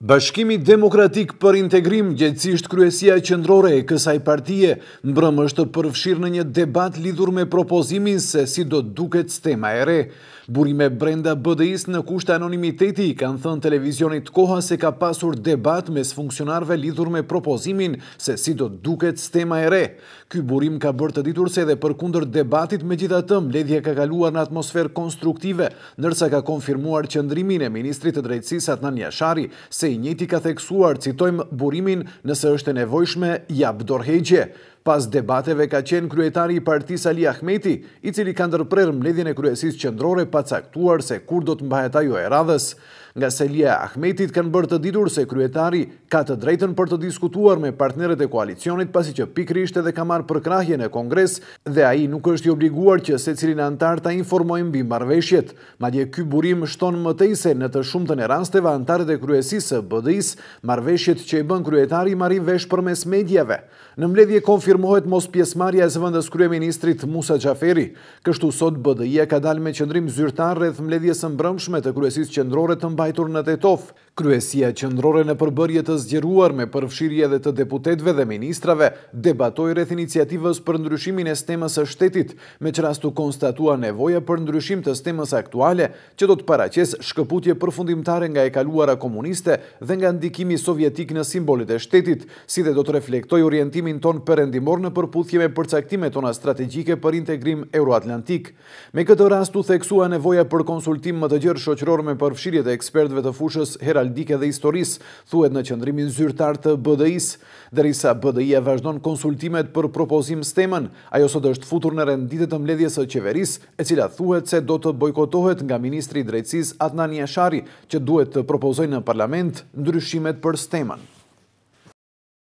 Bashkimi Demokratik për Integrim, gjithësisht kryesia qendrore e kësaj partie, mbrëm është përfshirë në një debat lidhur me propozimin se si do duket stema e re. Burime brenda BDI-s në kushte anonimiteti kanë thënë televizionit Koha se ka pasur debat mes funksionarëve lidhur me propozimin se si do duket stema e re. Ky burim ka bërë të ditur se edhe përkundër debatit, megjithatë mbledhja ka kaluar në atmosferë konstruktive, ndërsa ka konfirmuar qëndrimin e ministrit të drejtësisë Adnan Jashari se i njëjti ka theksuar, citojmë burimin, nëse është e nevojshme, jap dorëheqje. Pas debateve ka qenë kryetari i Partisë Ali Ahmeti, i cili ka ndërprerë mbledhjen e kryesisë qendrore pa caktuar se kur do të mbahet ajo e radhës. Nga Selia Ahmetit kanë bërë të ditur se kryetari ka të drejtën për të diskutuar me partnerët e koalicionit, pasi që pikërisht edhe ka marrë përkrahje në Kongres dhe ai nuk është i obliguar që secilin antar ta informojë mbi marrëveshjet. Madje ky burim shton mëtej se në të shumtën e rasteve antarët e kryesisë së BDI-s marrëveshjet që i bën kryetari marrin vesh përmes mediave. Në mbledhje konfirmohet mos pjesëmarrja e zëvendës kryeministrit Musa Xhaferi. Kështu sot BDI-ja ka dalë me qendrim zyrtar rreth mbledhjes së mbrëmshme të kryesisë qendrore të mbajtur në Tetov. Kryesia qendrore në përbërje të zgjeruar me përfshirje edhe të deputetëve dhe ministrave debatoi rreth iniciativës për ndryshimin e stemës së shtetit, me që rastu konstatua nevoja për ndryshim të stemës aktuale që do të paraqes shkëputje përfundimtare nga e kaluara komuniste dhe nga ndikimi sovjetik në simbolit e shtetit, si dhe do të reflektoj orientimin ton perëndimor në përputhje me përcaktimet tona strategjike për integrim euroatlantik. Me këtë rast u theksua nevoja për konsultim më të gjerë shoqëror me përfshirje të ekspertëve të fushës heraldike dhe historisë, thuhet në qendrimin zyrtar të BDI-s. Derisa BDI-ja vazhdon konsultimet për propozim stemën, ajo sot është futur në renditet të mbledhjes së qeverisë, e cila thuhet se do të bojkotohet nga ministri i drejtësisë Adnan Jashari, që duhet të propozojë në parlament ndryshimet për stemën.